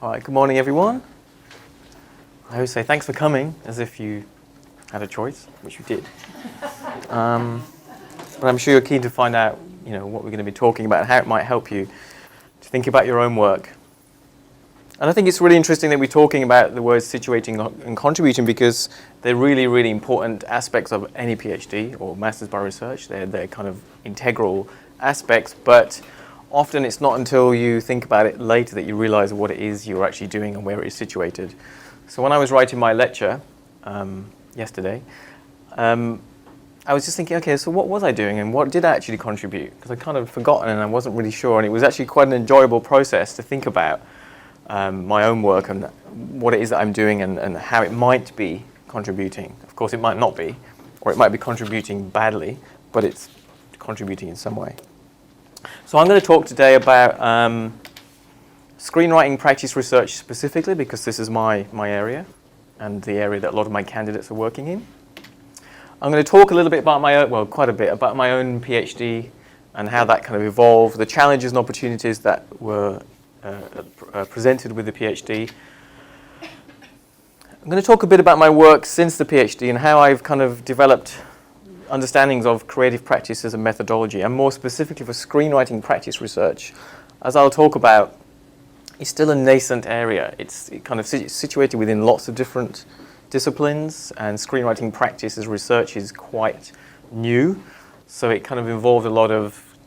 All right, good morning, everyone. I always say thanks for coming, as if you had a choice, which you did. But I'm sure you're keen to find out, what we're going to be talking about and how it might help you to think about your own work. And I think it's really interesting that we're talking about the words situating and contributing because they're really, really important aspects of any PhD or Masters by Research. They're kind of integral aspects, but often it's not until you think about it later that you realize what it is you're actually doing and where it is situated. So when I was writing my lecture yesterday, I was just thinking, okay, so what was I doing and what did I actually contribute? Because I kind of forgotten and I wasn't really sure, and it was actually quite an enjoyable process to think about my own work and what it is that I'm doing and how it might be contributing. Of course, it might not be, or it might be contributing badly, but it's contributing in some way. So I'm going to talk today about screenwriting practice research specifically, because this is my area and the area that a lot of my candidates are working in. I'm going to talk a little bit about quite a bit about my own PhD and how that kind of evolved, the challenges and opportunities that were presented with the PhD. I'm going to talk a bit about my work since the PhD and how I've kind of developed understandings of creative practice as a methodology, and more specifically for screenwriting practice research. As I'll talk about, it's still a nascent area. It's kind of situated within lots of different disciplines, and screenwriting practice as research is quite new. So it kind of involved a lot of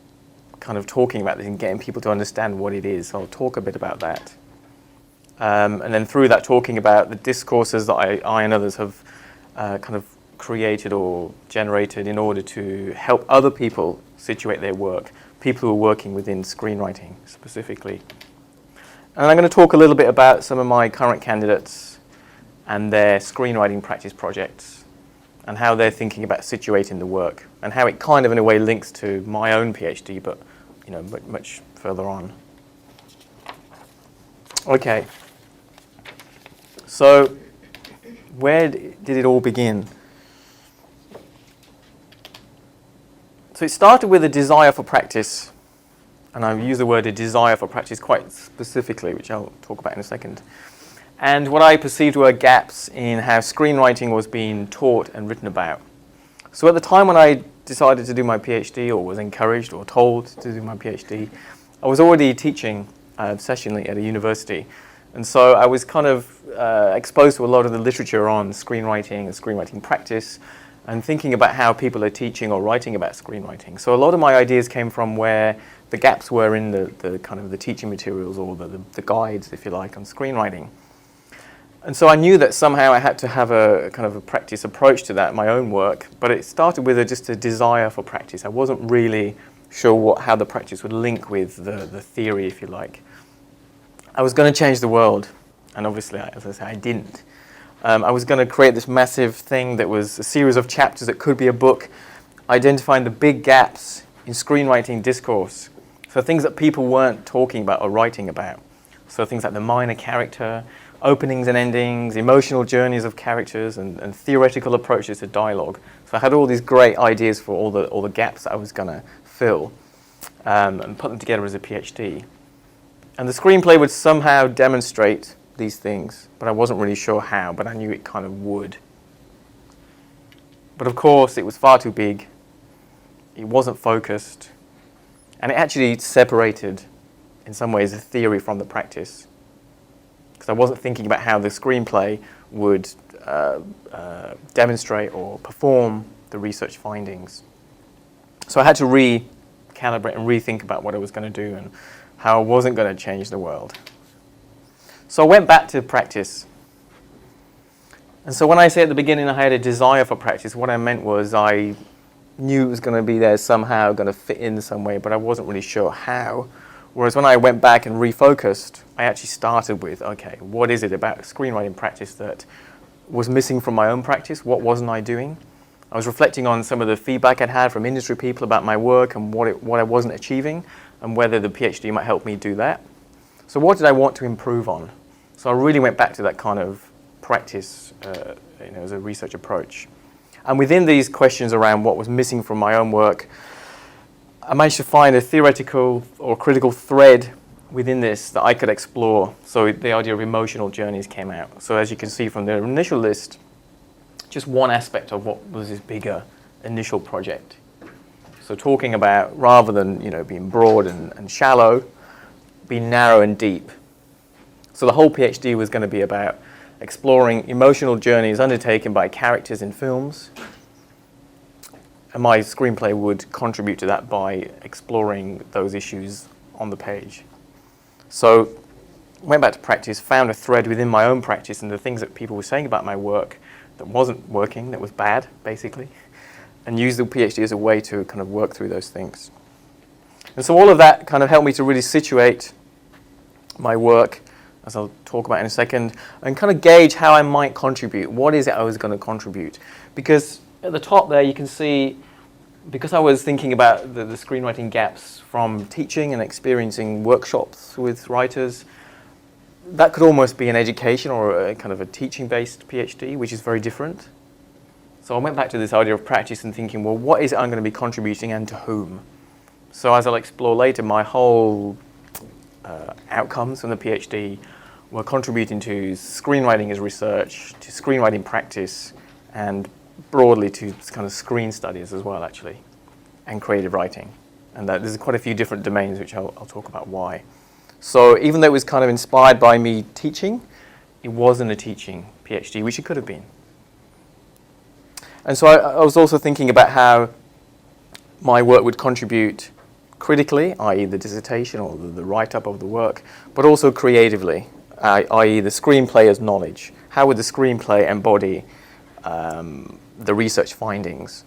kind of talking about this and getting people to understand what it is. So I'll talk a bit about that. And then through that, talking about the discourses that I and others have kind of created or generated in order to help other people situate their work, people who are working within screenwriting specifically. And I'm going to talk a little bit about some of my current candidates and their screenwriting practice projects and how they're thinking about situating the work and how it kind of in a way links to my own PhD, but much further on. Okay, so where did it all begin? So it started with a desire for practice, and I use the word a desire for practice quite specifically, which I'll talk about in a second. And what I perceived were gaps in how screenwriting was being taught and written about. So at the time when I decided to do my PhD, or was encouraged or told to do my PhD, I was already teaching sessionally at a university. And so I was kind of exposed to a lot of the literature on screenwriting and screenwriting practice, and thinking about how people are teaching or writing about screenwriting. So a lot of my ideas came from where the gaps were in the kind of the teaching materials or the guides, if you like, on screenwriting. And so I knew that somehow I had to have a kind of a practice approach to that, my own work, but it started with just a desire for practice. I wasn't really sure how the practice would link with the theory, if you like. I was going to change the world, and obviously, as I say, I didn't. I was going to create this massive thing that was a series of chapters that could be a book, identifying the big gaps in screenwriting discourse. So things that people weren't talking about or writing about. So things like the minor character, openings and endings, emotional journeys of characters, and theoretical approaches to dialogue. So I had all these great ideas for all the gaps that I was going to fill and put them together as a PhD. And the screenplay would somehow demonstrate these things, but I wasn't really sure how, but I knew it kind of would. But of course, it was far too big. It wasn't focused. And it actually separated, in some ways, the theory from the practice. Because I wasn't thinking about how the screenplay would demonstrate or perform the research findings. So I had to recalibrate and rethink about what I was going to do and how I wasn't going to change the world. So I went back to practice. And so when I say at the beginning I had a desire for practice, what I meant was I knew it was going to be there somehow, going to fit in some way, but I wasn't really sure how. Whereas when I went back and refocused, I actually started with, okay, what is it about screenwriting practice that was missing from my own practice? What wasn't I doing? I was reflecting on some of the feedback I'd had from industry people about my work and what I wasn't achieving, and whether the PhD might help me do that. So what did I want to improve on? So I really went back to that kind of practice as a research approach. And within these questions around what was missing from my own work, I managed to find a theoretical or critical thread within this that I could explore. So the idea of emotional journeys came out. So as you can see from the initial list, just one aspect of what was this bigger initial project. So talking about, rather than being broad and shallow, being narrow and deep. So the whole PhD was going to be about exploring emotional journeys undertaken by characters in films. And my screenplay would contribute to that by exploring those issues on the page. So went back to practice, found a thread within my own practice and the things that people were saying about my work that wasn't working, that was bad, basically, and used the PhD as a way to kind of work through those things. And so all of that kind of helped me to really situate my work, as I'll talk about in a second, and kind of gauge how I might contribute. What is it I was going to contribute? Because at the top there you can see, because I was thinking about the screenwriting gaps from teaching and experiencing workshops with writers, that could almost be an education or a kind of a teaching-based PhD, which is very different. So I went back to this idea of practice and thinking, well, what is it I'm going to be contributing and to whom? So as I'll explore later, my whole outcomes from the PhD were contributing to screenwriting as research, to screenwriting practice, and broadly to kind of screen studies as well, actually, and creative writing. And there's quite a few different domains, which I'll talk about why. So even though it was kind of inspired by me teaching, it wasn't a teaching PhD, which it could have been. And so I was also thinking about how my work would contribute critically, i.e. the dissertation or the write-up of the work, but also creatively, i.e. the screenplay as knowledge. How would the screenplay embody the research findings?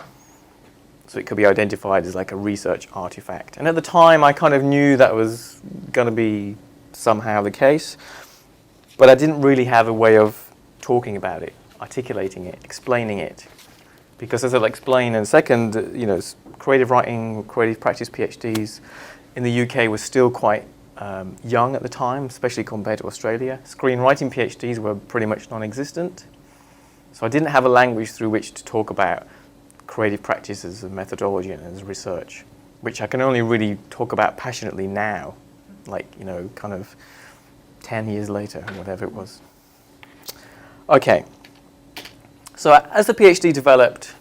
So it could be identified as like a research artifact. And at the time, I kind of knew that was going to be somehow the case, but I didn't really have a way of talking about it, articulating it, explaining it. Because as I'll explain in a second, creative writing, creative practice PhDs in the UK was still quite young at the time, especially compared to Australia. Screenwriting PhDs were pretty much non-existent. So I didn't have a language through which to talk about creative practice as a methodology and as research, which I can only really talk about passionately now, like, kind of 10 years later, whatever it was. Okay. So as the PhD developed,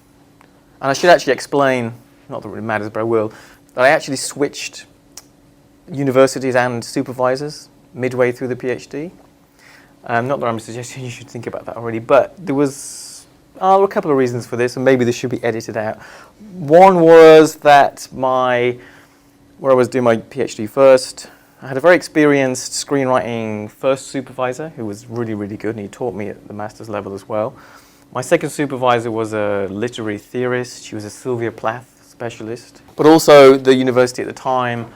and I should actually explain, not that it really matters, but I will, that I actually switched universities and supervisors midway through the PhD. Not that I'm suggesting you should think about that already, but there were a couple of reasons for this, and maybe this should be edited out. One was that where I was doing my PhD first, I had a very experienced screenwriting first supervisor who was really, really good, and he taught me at the master's level as well. My second supervisor was a literary theorist. She was a Sylvia Plath specialist. But also the university at the time,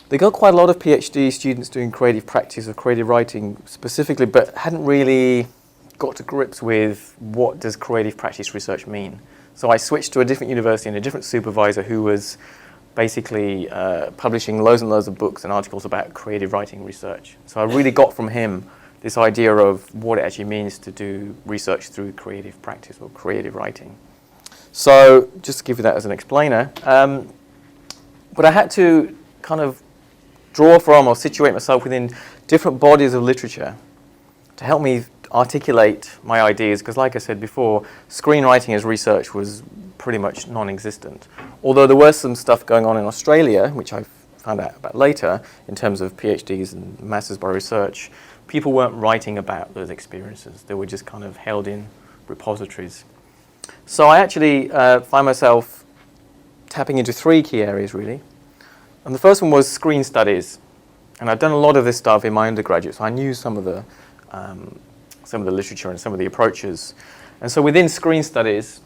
they got quite a lot of PhD students doing creative practice or creative writing specifically, but hadn't really got to grips with what does creative practice research mean. So I switched to a different university and a different supervisor who was basically publishing loads and loads of books and articles about creative writing research. So I really got from him this idea of what it actually means to do research through creative practice or creative writing. So just to give you that as an explainer, but I had to kind of draw from or situate myself within different bodies of literature to help me articulate my ideas, because like I said before, screenwriting as research was pretty much non-existent. Although there was some stuff going on in Australia, which I found out about later, in terms of PhDs and Masters by Research, people weren't writing about those experiences. They were just kind of held in repositories. So I actually find myself tapping into three key areas, really. And the first one was screen studies. And I've done a lot of this stuff in my undergraduate, so I knew some of the literature and some of the approaches. And so within screen studies,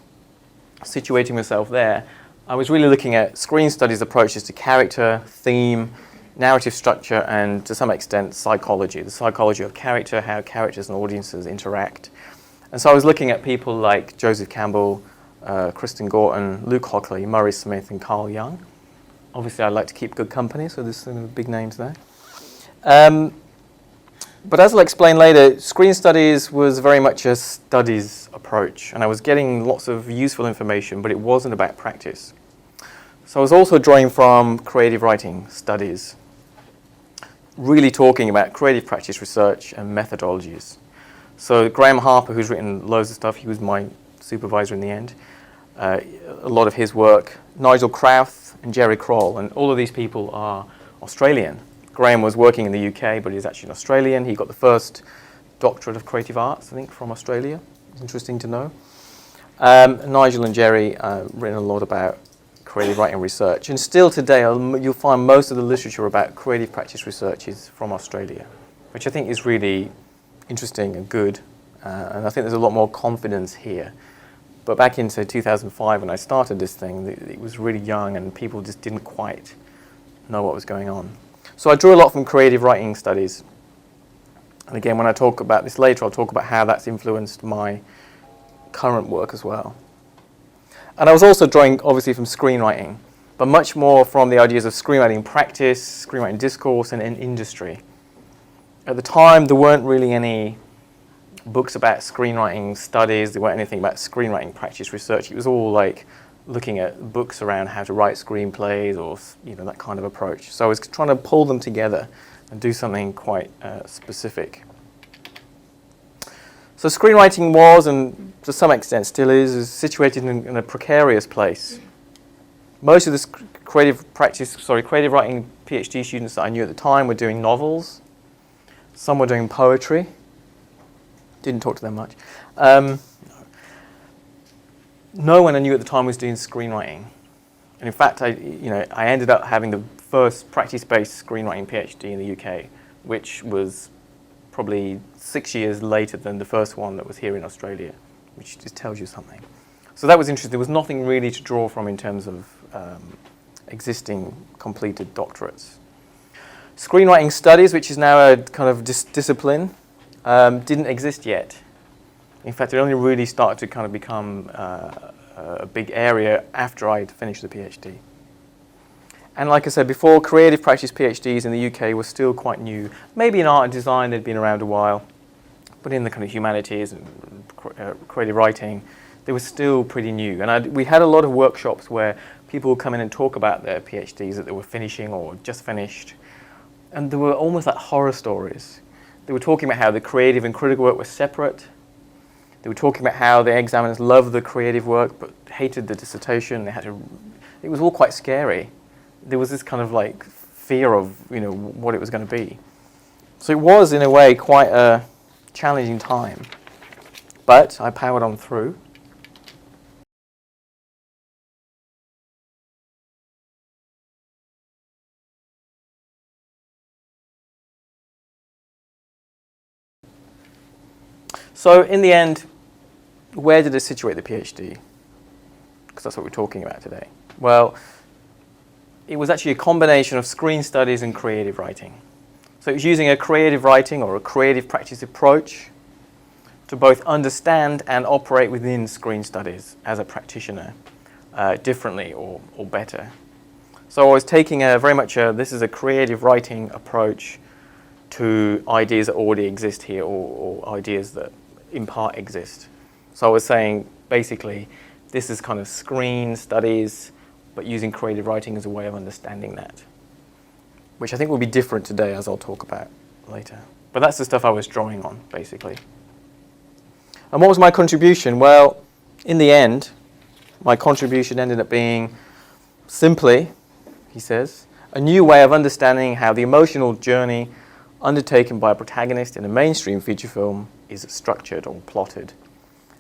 situating myself there, I was really looking at screen studies approaches to character, theme, narrative structure, and to some extent psychology, the psychology of character, how characters and audiences interact. And so I was looking at people like Joseph Campbell, Kristen Gorton, Luke Hockley, Murray Smith, and Carl Jung. Obviously, I like to keep good company, so there's some big names there. But as I'll explain later, screen studies was very much a studies approach, and I was getting lots of useful information, but it wasn't about practice. So I was also drawing from creative writing studies. really talking about creative practice research and methodologies. So Graham Harper, who's written loads of stuff, he was my supervisor in the end. A lot of his work, Nigel Crowth and Jerry Kroll, and all of these people are Australian. Graham was working in the UK, but he's actually an Australian. He got the first doctorate of creative arts, I think, from Australia. It's interesting to know. Nigel and Jerry written a lot about creative writing research, and still today you'll find most of the literature about creative practice research is from Australia, which I think is really interesting and good, and I think there's a lot more confidence here. But back in, say, 2005 when I started this thing, it was really young and people just didn't quite know what was going on. So I drew a lot from creative writing studies, and again, when I talk about this later, I'll talk about how that's influenced my current work as well. And I was also drawing, obviously, from screenwriting, but much more from the ideas of screenwriting practice, screenwriting discourse, and industry. At the time, there weren't really any books about screenwriting studies. There weren't anything about screenwriting practice research. It was all like looking at books around how to write screenplays or that kind of approach. So I was trying to pull them together and do something quite specific. So screenwriting was, and to some extent still is situated in a precarious place. Most of the creative writing PhD students that I knew at the time were doing novels. Some were doing poetry. Didn't talk to them much. No one I knew at the time was doing screenwriting. And in fact, I ended up having the first practice-based screenwriting PhD in the UK, which was probably 6 years later than the first one that was here in Australia, which just tells you something. So that was interesting. There was nothing really to draw from in terms of existing completed doctorates. Screenwriting studies, which is now a kind of discipline, didn't exist yet. In fact, it only really started to kind of become a big area after I'd finished the PhD. And like I said before, creative practice PhDs in the UK were still quite new. Maybe in art and design they'd been around a while, but in the kind of humanities and creative writing, they were still pretty new. And we had a lot of workshops where people would come in and talk about their PhDs that they were finishing or just finished. And they were almost like horror stories. They were talking about how the creative and critical work were separate. They were talking about how the examiners loved the creative work but hated the dissertation. It was all quite scary. There was this kind of like fear of what it was going to be. So it was in a way quite a challenging time, but I powered on through. So in the end, where did I situate the PhD? Because that's what we're talking about today. Well, it was actually a combination of screen studies and creative writing. So it was using a creative writing or a creative practice approach to both understand and operate within screen studies as a practitioner differently or better. So I was taking this is a creative writing approach to ideas that already exist here or ideas that in part exist. So I was saying basically this is kind of screen studies but using creative writing as a way of understanding that, which I think will be different today, as I'll talk about later. But that's the stuff I was drawing on, basically. And what was my contribution? Well, in the end, my contribution ended up being simply, he says, a new way of understanding how the emotional journey undertaken by a protagonist in a mainstream feature film is structured or plotted,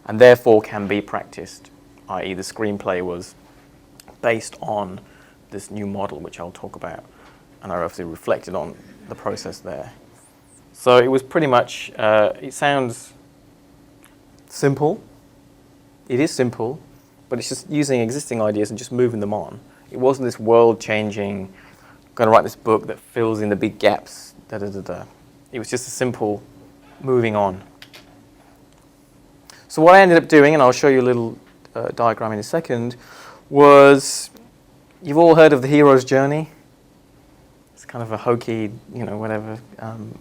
and therefore can be practiced, i.e. the screenplay was based on this new model, which I'll talk about, and I obviously reflected on the process there. So it was pretty much, it sounds simple. It is simple, but it's just using existing ideas and just moving them on. It wasn't this world-changing, going to write this book that fills in the big gaps, da-da-da-da. It was just a simple moving on. So what I ended up doing, and I'll show you a little diagram in a second, was, you've all heard of the hero's journey. It's kind of a hokey,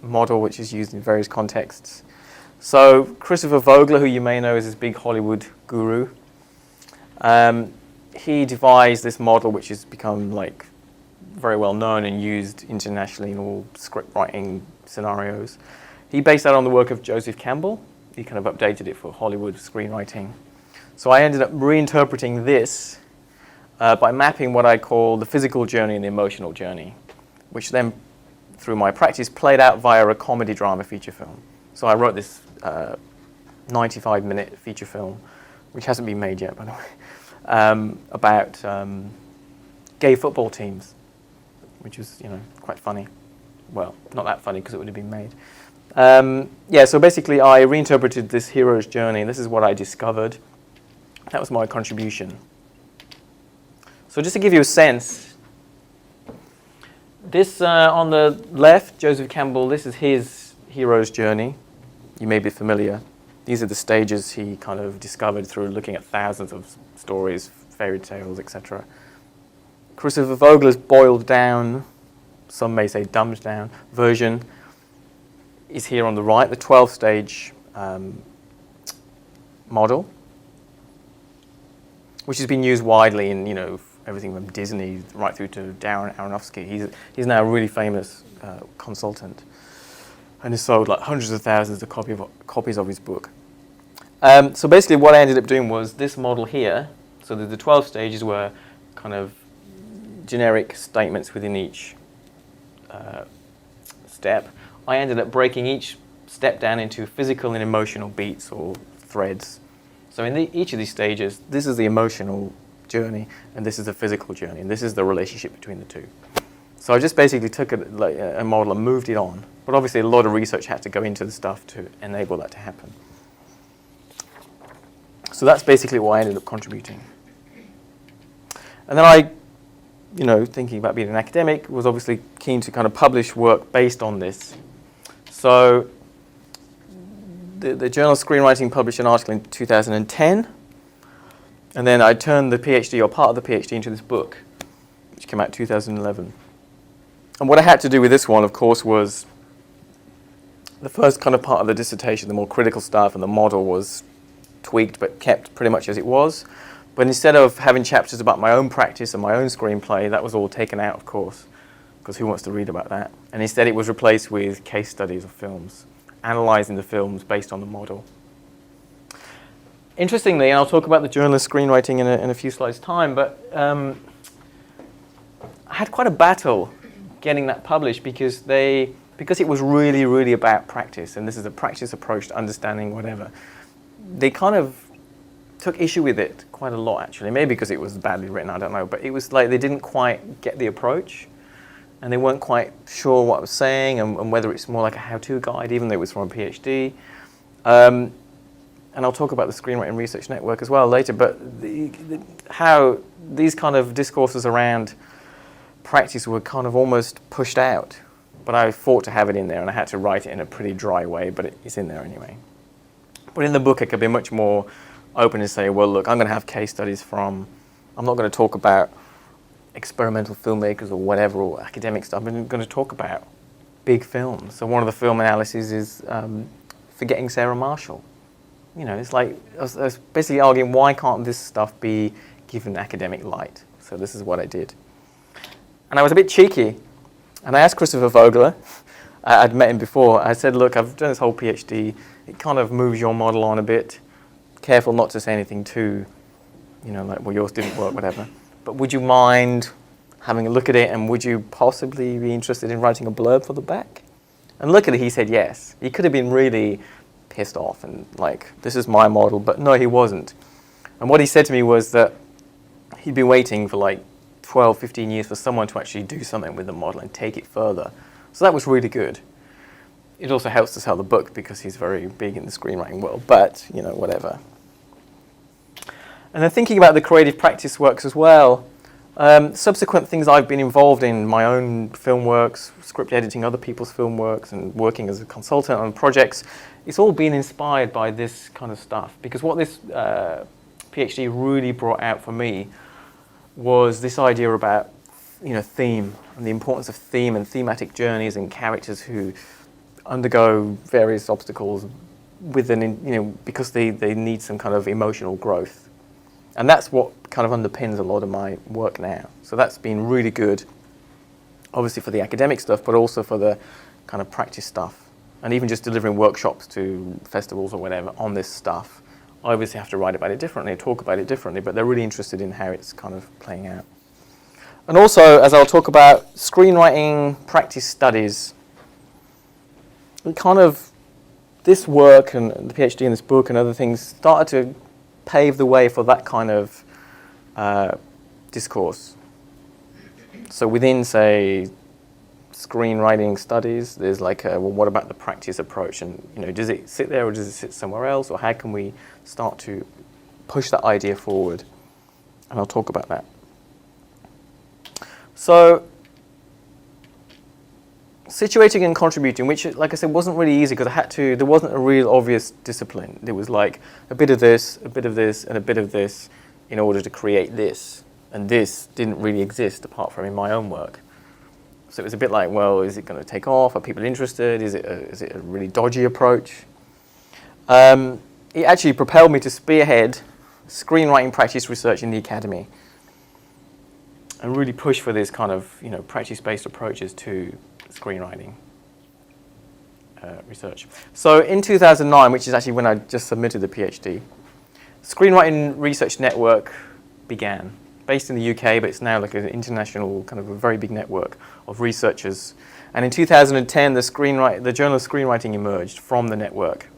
model which is used in various contexts. So Christopher Vogler, who you may know is this big Hollywood guru, he devised this model which has become like very well known and used internationally in all script writing scenarios. He based that on the work of Joseph Campbell. He kind of updated it for Hollywood screenwriting. So I ended up reinterpreting this by mapping what I call the physical journey and the emotional journey, which then, through my practice, played out via a comedy drama feature film. So I wrote this 95-minute feature film, which hasn't been made yet, by the way, about gay football teams, which was, quite funny. Well, not that funny because it would have been made. So basically I reinterpreted this hero's journey. This is what I discovered. That was my contribution. So just to give you a sense, this on the left, Joseph Campbell, this is his hero's journey. You may be familiar. These are the stages he kind of discovered through looking at thousands of stories, fairy tales, etc. Christopher Vogler's boiled down, some may say dumbed down, version is here on the right, the 12-stage model, which has been used widely in, everything from Disney right through to Darren Aronofsky. He's now a really famous consultant and has sold like hundreds of thousands of copies of his book. So basically what I ended up doing was this model here. So the 12 stages were kind of generic statements within each step. I ended up breaking each step down into physical and emotional beats or threads. So in each of these stages, this is the emotional journey, and this is the physical journey, and this is the relationship between the two. So I just basically took a model and moved it on. But obviously a lot of research had to go into the stuff to enable that to happen. So that's basically what I ended up contributing. And then I, thinking about being an academic, was obviously keen to kind of publish work based on this. So the Journal of Screenwriting published an article in 2010, and then I turned the PhD, or part of the PhD, into this book, which came out in 2011. And what I had to do with this one, of course, was the first kind of part of the dissertation, the more critical stuff, and the model was tweaked but kept pretty much as it was. But instead of having chapters about my own practice and my own screenplay, that was all taken out, of course, because who wants to read about that? And instead it was replaced with case studies of films, analysing the films based on the model. Interestingly, and I'll talk about the Journal of Screenwriting in a few slides' time, but I had quite a battle getting that published because it was really, really about practice, and this is a practice approach to understanding whatever. They kind of took issue with it quite a lot, actually. Maybe because it was badly written, I don't know. But it was like they didn't quite get the approach, and they weren't quite sure what I was saying and whether it's more like a how-to guide, even though it was from a PhD. And I'll talk about the Screenwriting Research Network as well later. But how these kind of discourses around practice were kind of almost pushed out. But I fought to have it in there, and I had to write it in a pretty dry way, but it's in there anyway. But in the book, I could be much more open and say, well, look, I'm going to have case studies I'm not going to talk about experimental filmmakers or whatever, or academic stuff. I'm going to talk about big films. So one of the film analyses is Forgetting Sarah Marshall. It's like, I was basically arguing, why can't this stuff be given academic light? So this is what I did. And I was a bit cheeky, and I asked Christopher Vogler, I'd met him before, I said, look, I've done this whole PhD, it kind of moves your model on a bit. Careful not to say anything too, like, well, yours didn't work, whatever. But would you mind having a look at it, and would you possibly be interested in writing a blurb for the back? And luckily he said yes. He could have been really pissed off and like, this is my model, but no, he wasn't. And what he said to me was that he'd been waiting for like 12, 15 years for someone to actually do something with the model and take it further. So that was really good. It also helps to sell the book because he's very big in the screenwriting world, but, whatever. And then thinking about the creative practice works as well, subsequent things I've been involved in, my own film works, script editing other people's film works, and working as a consultant on projects, it's all been inspired by this kind of stuff. Because what this PhD really brought out for me was this idea about, theme, and the importance of theme and thematic journeys and characters who undergo various obstacles because they need some kind of emotional growth. And that's what kind of underpins a lot of my work now. So that's been really good. obviously for the academic stuff, but also for the kind of practice stuff. And even just delivering workshops to festivals or whatever on this stuff, I obviously have to write about it differently, talk about it differently, but they're really interested in how it's kind of playing out. And also, as I'll talk about, screenwriting practice studies, and kind of this work and the PhD in this book and other things started to pave the way for that kind of discourse. So within, say, screenwriting studies, there's like, well, what about the practice approach? And, you know, does it sit there or does it sit somewhere else? Or how can we start to push that idea forward? And I'll talk about that. So, situating and contributing, which, like I said, wasn't really easy because there wasn't a real obvious discipline. There was like a bit of this, and a bit of this in order to create this. And this didn't really exist apart from in my own work. So it was a bit like, well, is it going to take off? Are people interested? Is it a really dodgy approach? It actually propelled me to spearhead screenwriting practice research in the academy and really push for this kind of, you know, practice-based approaches to screenwriting research. So in 2009, which is actually when I just submitted the PhD, Screenwriting Research Network began, based in the UK, but it's now like an international, kind of a very big network of researchers. And in 2010, the Journal of Screenwriting emerged from the network.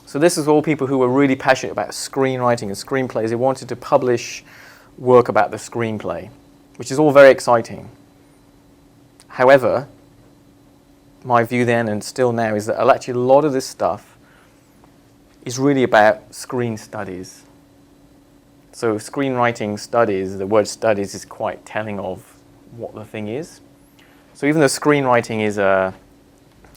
So this is all people who were really passionate about screenwriting and screenplays. They wanted to publish work about the screenplay, which is all very exciting. However, my view then and still now is that actually a lot of this stuff is really about screen studies. So screenwriting studies, the word studies is quite telling of what the thing is. So even though screenwriting is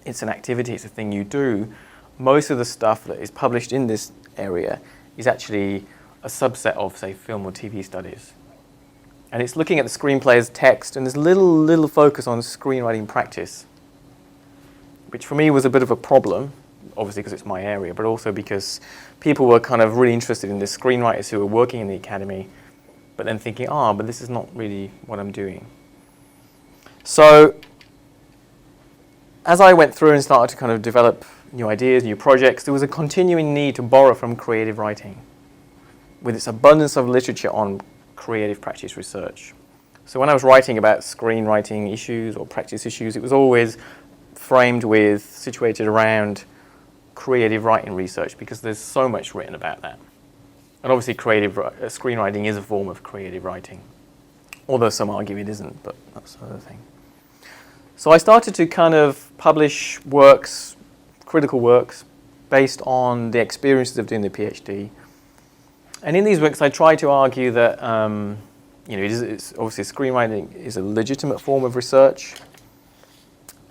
it's an activity, it's a thing you do, most of the stuff that is published in this area is actually a subset of, say, film or TV studies. And it's looking at the screenplay as text, and there's little focus on screenwriting practice, which for me was a bit of a problem, obviously because it's my area, but also because people were kind of really interested in the screenwriters who were working in the academy, but then thinking, but this is not really what I'm doing. So as I went through and started to kind of develop new ideas, new projects, there was a continuing need to borrow from creative writing with its abundance of literature on creative practice research. So when I was writing about screenwriting issues or practice issues, it was always framed with, situated around creative writing research because there's so much written about that. And obviously screenwriting is a form of creative writing, although some argue it isn't, but that's another thing. So I started to kind of publish works, critical works, based on the experiences of doing the PhD. And in these works I try to argue that it's obviously screenwriting is a legitimate form of research.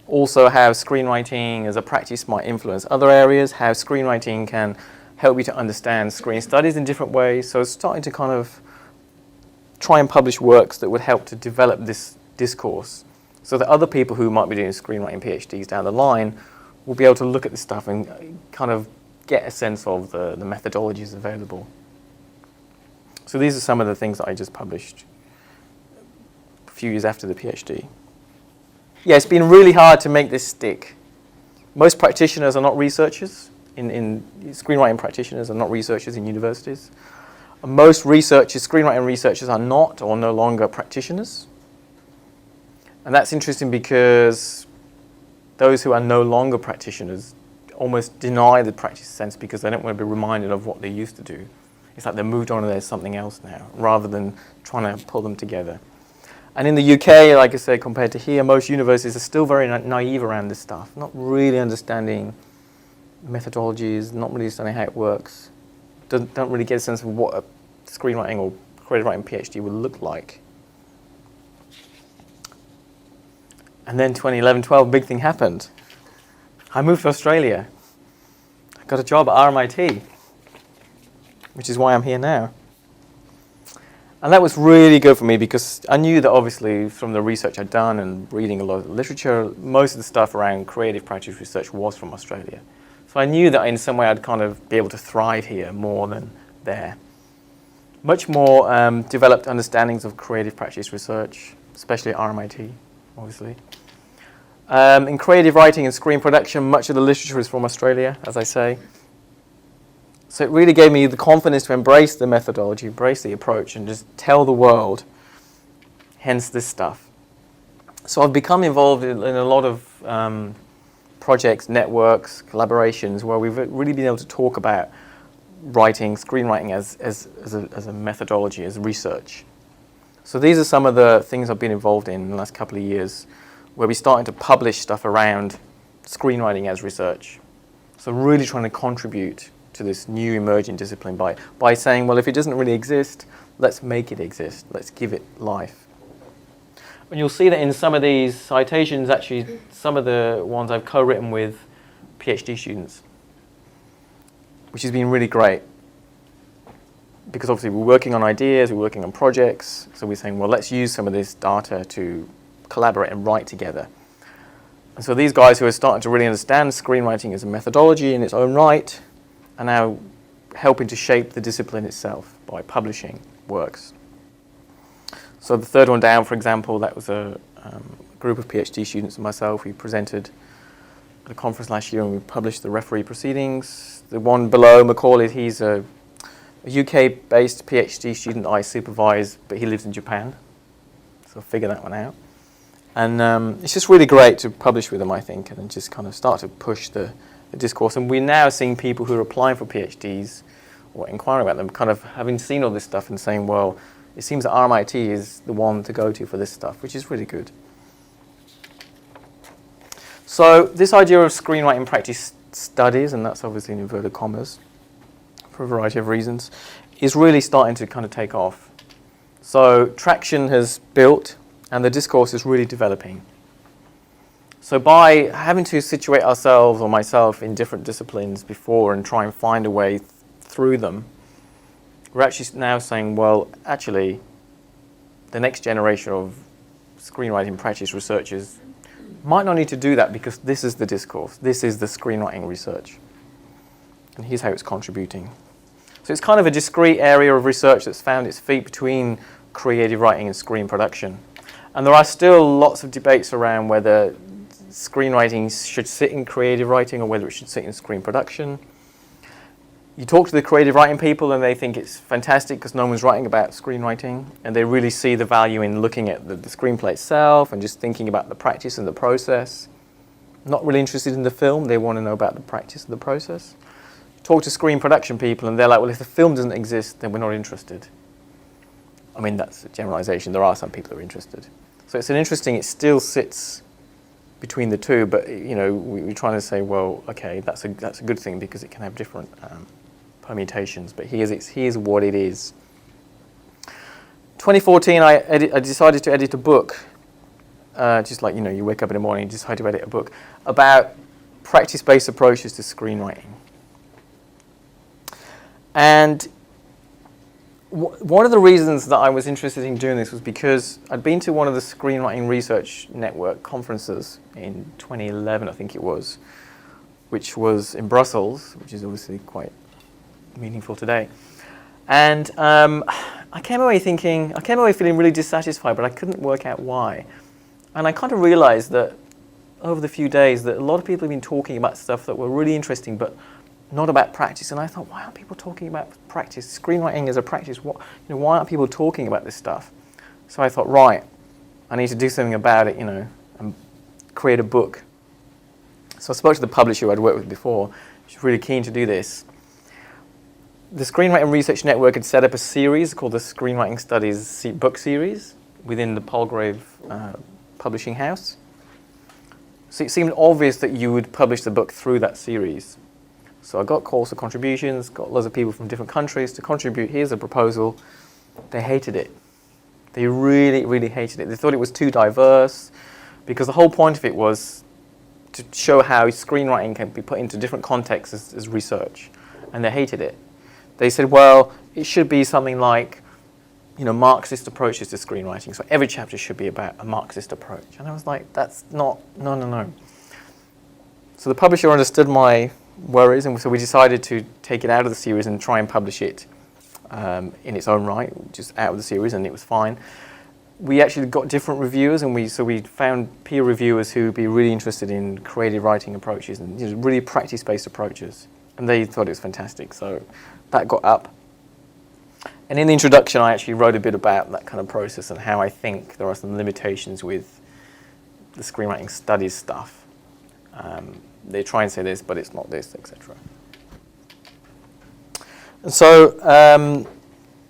Also how screenwriting as a practice might influence other areas, how screenwriting can help you to understand screen studies in different ways. So I was starting to kind of try and publish works that would help to develop this discourse so that other people who might be doing screenwriting PhDs down the line will be able to look at this stuff and kind of get a sense of the methodologies available. So these are some of the things that I just published a few years after the PhD. Yeah, it's been really hard to make this stick. Most practitioners are not researchers. In screenwriting practitioners are not researchers in universities. And most researchers, screenwriting researchers, are not or no longer practitioners. And that's interesting because those who are no longer practitioners almost deny the practice sense because they don't want to be reminded of what they used to do. It's like they've moved on and there's something else now, rather than trying to pull them together. And in the UK, like I said, compared to here, most universities are still very naive around this stuff, not really understanding methodologies, not really understanding how it works, don't really get a sense of what a screenwriting or creative writing PhD would look like. And then 2011-12, big thing happened. I moved to Australia. I got a job at RMIT, which is why I'm here now. And that was really good for me because I knew that obviously from the research I'd done and reading a lot of literature, most of the stuff around creative practice research was from Australia. So I knew that in some way I'd kind of be able to thrive here more than there. Much more developed understandings of creative practice research, especially at RMIT, obviously. In creative writing and screen production, much of the literature is from Australia, as I say. So it really gave me the confidence to embrace the methodology, embrace the approach, and just tell the world, hence this stuff. So I've become involved in a lot of projects, networks, collaborations, where we've really been able to talk about writing, screenwriting as a methodology, as research. So these are some of the things I've been involved in the last couple of years, where we're starting to publish stuff around screenwriting as research. So really trying to contribute to this new emerging discipline by saying, well, if it doesn't really exist, let's make it exist. Let's give it life. And you'll see that in some of these citations, actually, some of the ones I've co-written with PhD students, which has been really great. Because obviously we're working on ideas, we're working on projects, so we're saying, well, let's use some of this data to collaborate and write together. And so these guys who are starting to really understand screenwriting as a methodology in its own right are now helping to shape the discipline itself by publishing works. So the third one down, for example, that was a group of PhD students and myself. We presented at a conference last year and we published the referee proceedings. The one below, Macaulay, he's a UK-based PhD student I supervise, but he lives in Japan. So figure that one out. And it's just really great to publish with them, I think, and just kind of start to push the discourse. And we're now seeing people who are applying for PhDs or inquiring about them, kind of having seen all this stuff and saying, well, it seems that RMIT is the one to go to for this stuff, which is really good. So this idea of screenwriting practice studies, and that's obviously in inverted commas for a variety of reasons, is really starting to kind of take off. So traction has built and the discourse is really developing. So by having to situate ourselves, or myself, in different disciplines before and try and find a way through them, we're actually now saying, well, actually, the next generation of screenwriting practice researchers might not need to do that because this is the discourse. This is the screenwriting research. And here's how it's contributing. So it's kind of a discrete area of research that's found its feet between creative writing and screen production. And there are still lots of debates around whether screenwriting should sit in creative writing or whether it should sit in screen production. You talk to the creative writing people and they think it's fantastic because no one's writing about screenwriting, and they really see the value in looking at the screenplay itself and just thinking about the practice and the process. Not really interested in the film, they want to know about the practice and the process. Talk to screen production people and they're like, well, if the film doesn't exist, then we're not interested. I mean, that's a generalization. There are some people who are interested. So it's it still sits between the two, but you know, we're trying to say, well, okay, that's a good thing because it can have different permutations, but here's what it is. 2014, I decided to edit a book, just like, you know, you wake up in the morning and decide to edit a book, about practice-based approaches to screenwriting. And one of the reasons that I was interested in doing this was because I'd been to one of the Screenwriting Research Network conferences in 2011, I think it was, which was in Brussels, which is obviously quite meaningful today. And I came away feeling really dissatisfied, but I couldn't work out why. And I kind of realized that over the few days that a lot of people have been talking about stuff that were really interesting, but not about practice. And I thought, why aren't people talking about practice? Screenwriting as a practice, why aren't people talking about this stuff? So I thought, right, I need to do something about it, and create a book. So I spoke to the publisher who I'd worked with before. She was really keen to do this. The Screenwriting Research Network had set up a series called the Screenwriting Studies book series within the Palgrave publishing house. So it seemed obvious that you would publish the book through that series. So I got calls for contributions, got lots of people from different countries to contribute. Here's a proposal. They hated it. They really, really hated it. They thought it was too diverse because the whole point of it was to show how screenwriting can be put into different contexts as research. And they hated it. They said, well, it should be something like, Marxist approaches to screenwriting. So every chapter should be about a Marxist approach. And I was like, that's not, no. So the publisher understood my worries, and so we decided to take it out of the series and try and publish it in its own right, just out of the series, and it was fine. we actually got different reviewers, and we found peer reviewers who would be really interested in creative writing approaches and really practice-based approaches, and they thought it was fantastic. So that got up. And in the introduction, I actually wrote a bit about that kind of process and how I think there are some limitations with the screenwriting studies stuff. They try and say this, but it's not this, etc. And so,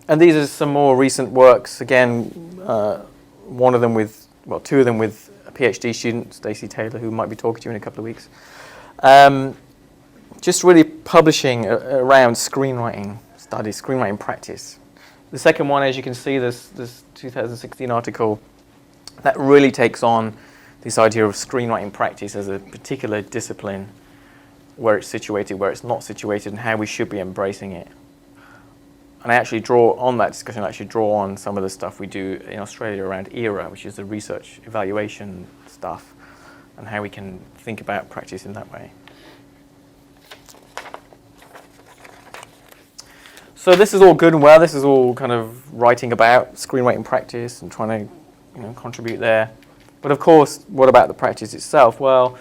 and these are some more recent works. Again, one of them with, well, two of them with a PhD student, Stacey Taylor, who might be talking to you in a couple of weeks. Just really publishing around screenwriting studies, screenwriting practice. The second one, as you can see, this 2016 article, that really takes on this idea of screenwriting practice as a particular discipline, where it's situated, where it's not situated, and how we should be embracing it. And I actually draw on that discussion, I actually draw on some of the stuff we do in Australia around ERA, which is the research evaluation stuff, and how we can think about practice in that way. So this is all good and well. This is all kind of writing about screenwriting practice and trying to, contribute there. But of course, what about the practice itself? Well,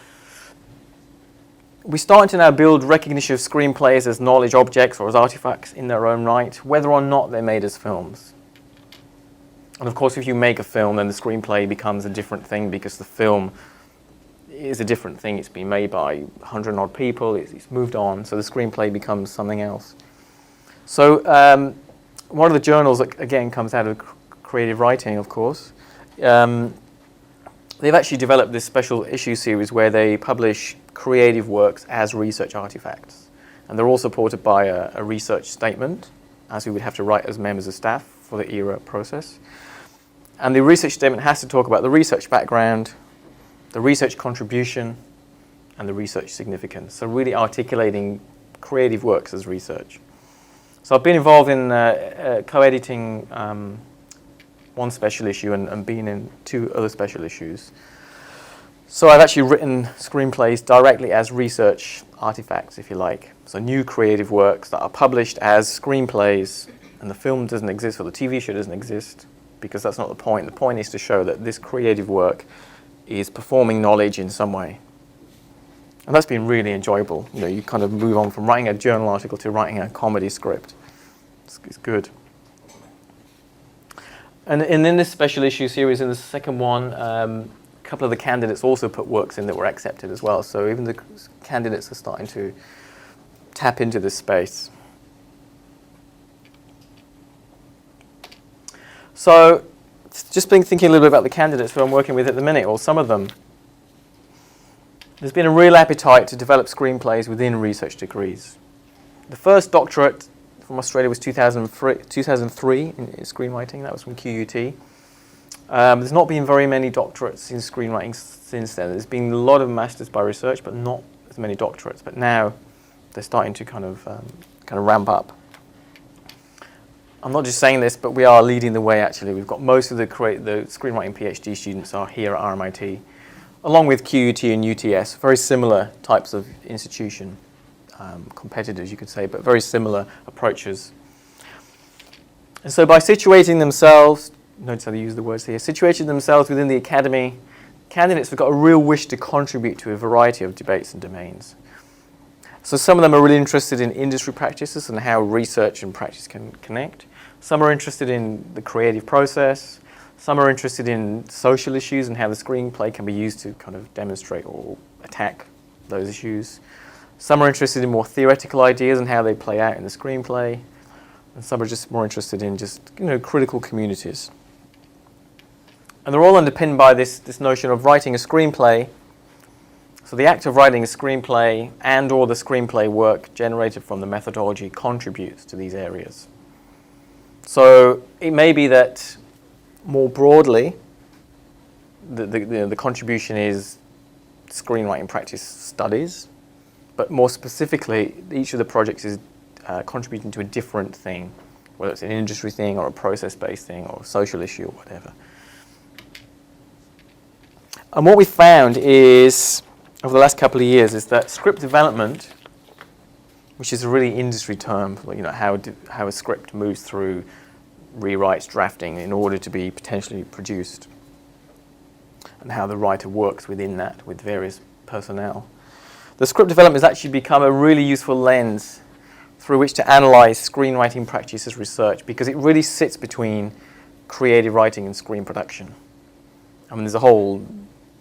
we're starting to now build recognition of screenplays as knowledge objects or as artifacts in their own right, whether or not they're made as films. And of course, if you make a film, then the screenplay becomes a different thing, because the film is a different thing. It's been made by 100 odd people. It's moved on. So the screenplay becomes something else. So one of the journals that, again, comes out of creative writing, of course, they've actually developed this special issue series where they publish creative works as research artifacts. And they're all supported by a research statement, as we would have to write as members of staff for the ERA process. And the research statement has to talk about the research background, the research contribution, and the research significance. So really articulating creative works as research. So I've been involved in co-editing one special issue and been in two other special issues. So I've actually written screenplays directly as research artifacts, if you like. So new creative works that are published as screenplays, and the film doesn't exist, or the TV show doesn't exist, because that's not the point. The point is to show that this creative work is performing knowledge in some way. And that's been really enjoyable. You kind of move on from writing a journal article to writing a comedy script. It's good. And in this special issue series, in the second one, a couple of the candidates also put works in that were accepted as well. So even the candidates are starting to tap into this space. So just been thinking a little bit about the candidates who I'm working with at the minute, or some of them. There's been a real appetite to develop screenplays within research degrees. The first doctorate from Australia was 2003 in screenwriting. That was from QUT. There's not been very many doctorates in screenwriting since then. There's been a lot of masters by research, but not as many doctorates. But now they're starting to kind of ramp up. I'm not just saying this, but we are leading the way. Actually, we've got most of the screenwriting PhD students are here at RMIT, along with QUT and UTS, very similar types of institution, competitors you could say, but very similar approaches. And so by situating themselves, notice how they use the words here, situating themselves within the academy, candidates have got a real wish to contribute to a variety of debates and domains. So some of them are really interested in industry practices and how research and practice can connect. Some are interested in the creative process. Some are interested in social issues and how the screenplay can be used to kind of demonstrate or attack those issues. Some are interested in more theoretical ideas and how they play out in the screenplay. And some are just more interested in just, critical communities. And they're all underpinned by this notion of writing a screenplay. So the act of writing a screenplay and or the screenplay work generated from the methodology contributes to these areas. So it may be that more broadly, the contribution is screenwriting practice studies, but more specifically, each of the projects is contributing to a different thing, whether it's an industry thing or a process-based thing or a social issue or whatever. And what we found is, over the last couple of years, is that script development, which is a really industry term for how a script moves through rewrites, drafting in order to be potentially produced, and how the writer works within that with various personnel. The script development has actually become a really useful lens through which to analyze screenwriting practice as research, because it really sits between creative writing and screen production. I mean, there's a whole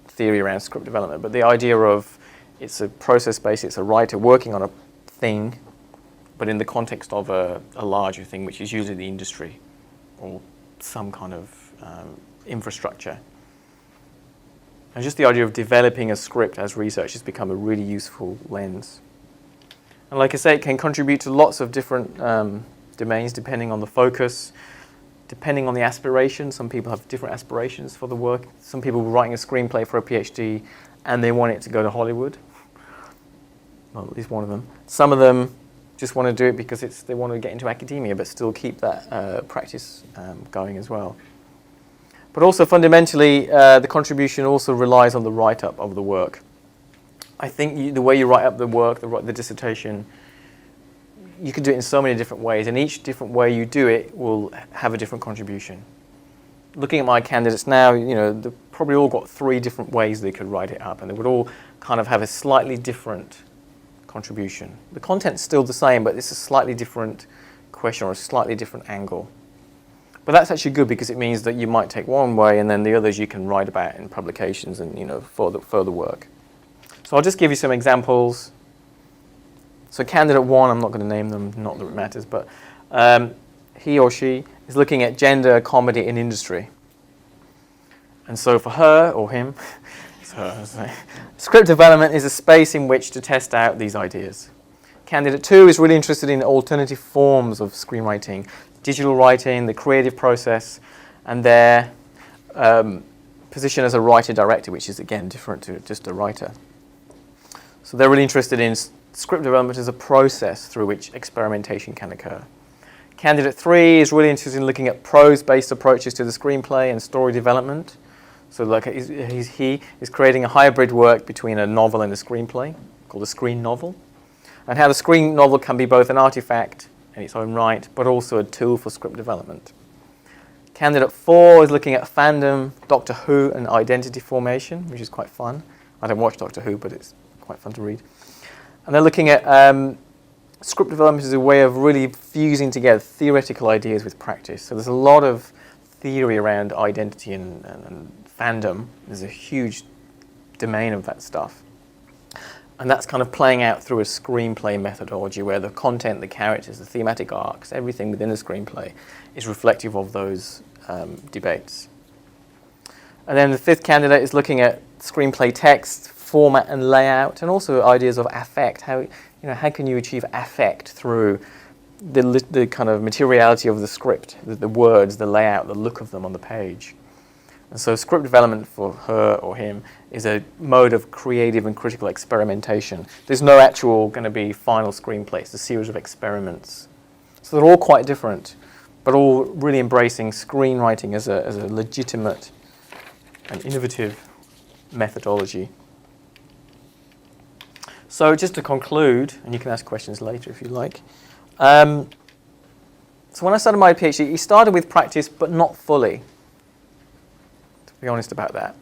theory around script development, but the idea of it's a process-based, it's a writer working on a thing, but in the context of a larger thing, which is usually the industry or some kind of infrastructure. And just the idea of developing a script as research has become a really useful lens. And like I say, it can contribute to lots of different domains depending on the focus, depending on the aspiration. Some people have different aspirations for the work. Some people are writing a screenplay for a PhD and they want it to go to Hollywood. Well, at least one of them. Some of them just want to do it because they want to get into academia but still keep that practice going as well. But also fundamentally, the contribution also relies on the write-up of the work. I think the way you write up the work, the dissertation, you can do it in so many different ways, and each different way you do it will have a different contribution. Looking at my candidates now, they've probably all got 3 different ways they could write it up, and they would all kind of have a slightly different contribution. The content's still the same, but it's a slightly different question or a slightly different angle. But that's actually good because it means that you might take one way and then the others you can write about in publications and further work. So I'll just give you some examples. So candidate 1, I'm not going to name them, not that it matters, but he or she is looking at gender, comedy in industry. And so for her or him, script development is a space in which to test out these ideas. Candidate 2 is really interested in alternative forms of screenwriting, digital writing, the creative process, and their position as a writer-director, which is again different to just a writer. So they're really interested in script development as a process through which experimentation can occur. Candidate 3 is really interested in looking at prose-based approaches to the screenplay and story development. So he is creating a hybrid work between a novel and a screenplay, called a screen novel, and how the screen novel can be both an artifact in its own right, but also a tool for script development. Candidate 4 is looking at fandom, Doctor Who, and identity formation, which is quite fun. I don't watch Doctor Who, but it's quite fun to read. And they're looking at script development as a way of really fusing together theoretical ideas with practice. So there's a lot of theory around identity and fandom. There's a huge domain of that stuff. And that's kind of playing out through a screenplay methodology where the content, the characters, the thematic arcs, everything within the screenplay is reflective of those debates. And then the 5th candidate is looking at screenplay text, format and layout, and also ideas of affect. How can you achieve affect through the kind of materiality of the script, the words, the layout, the look of them on the page. And so script development for her or him is a mode of creative and critical experimentation. There's no actual going to be final screenplay. It's a series of experiments. So they're all quite different, but all really embracing screenwriting as a legitimate and innovative methodology. So just to conclude, and you can ask questions later if you like. So when I started my PhD, it started with practice, but not fully. To be honest about that.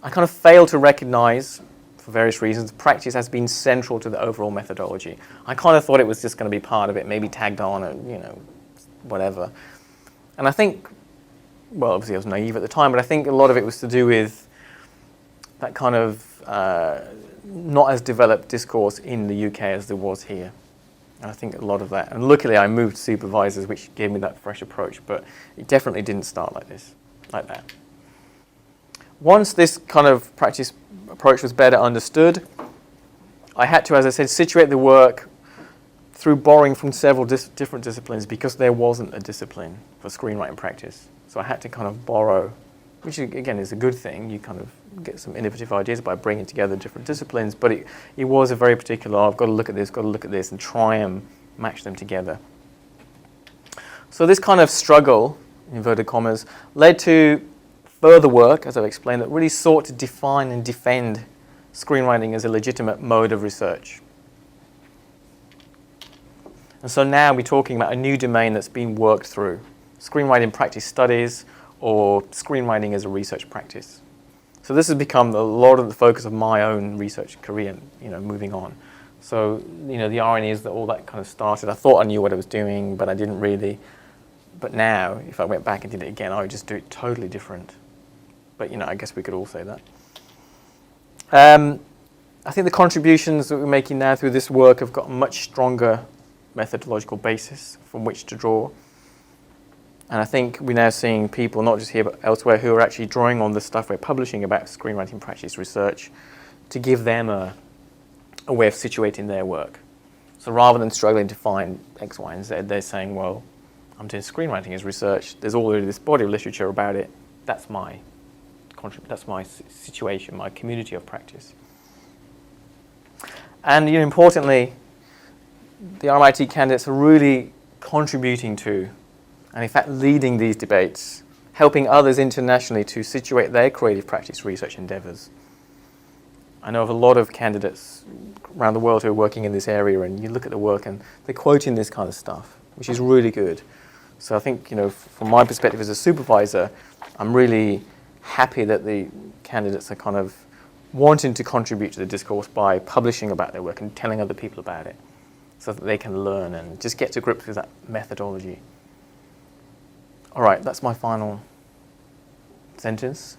I kind of failed to recognize, for various reasons, practice has been central to the overall methodology. I kind of thought it was just going to be part of it, maybe tagged on and, whatever. And I think, well, obviously I was naive at the time, but I think a lot of it was to do with that kind of not as developed discourse in the UK as there was here. And I think a lot of that, and luckily I moved supervisors, which gave me that fresh approach, but it definitely didn't start like that. Once this kind of practice approach was better understood, I had to, as I said, situate the work through borrowing from several different disciplines because there wasn't a discipline for screenwriting practice. So I had to kind of borrow, which again is a good thing. You kind of get some innovative ideas by bringing together different disciplines, but it was a very particular, I've got to look at this, and try and match them together. So this kind of struggle, inverted commas, led to further work, as I've explained, that really sought to define and defend screenwriting as a legitimate mode of research. And so now we're talking about a new domain that's been worked through. screenwriting practice studies, or screenwriting as a research practice. So this has become a lot of the focus of my own research career, moving on. So, the irony is that all that kind of started. I thought I knew what I was doing, but I didn't really. But now, if I went back and did it again, I would just do it totally different. But, I guess we could all say that. I think the contributions that we're making now through this work have got a much stronger methodological basis from which to draw. And I think we're now seeing people, not just here but elsewhere, who are actually drawing on the stuff we're publishing about screenwriting practice research to give them a way of situating their work. So rather than struggling to find X, Y, and Z, they're saying, well, I'm doing screenwriting as research. There's already this body of literature about it. That's my situation, my community of practice. And importantly, the RMIT candidates are really contributing to, and in fact leading these debates, helping others internationally to situate their creative practice research endeavours. I know of a lot of candidates around the world who are working in this area, and you look at the work and they're quoting this kind of stuff, which is really good. So I think, from my perspective as a supervisor, I'm really happy that the candidates are kind of wanting to contribute to the discourse by publishing about their work and telling other people about it so that they can learn and just get to grips with that methodology. All right, that's my final sentence.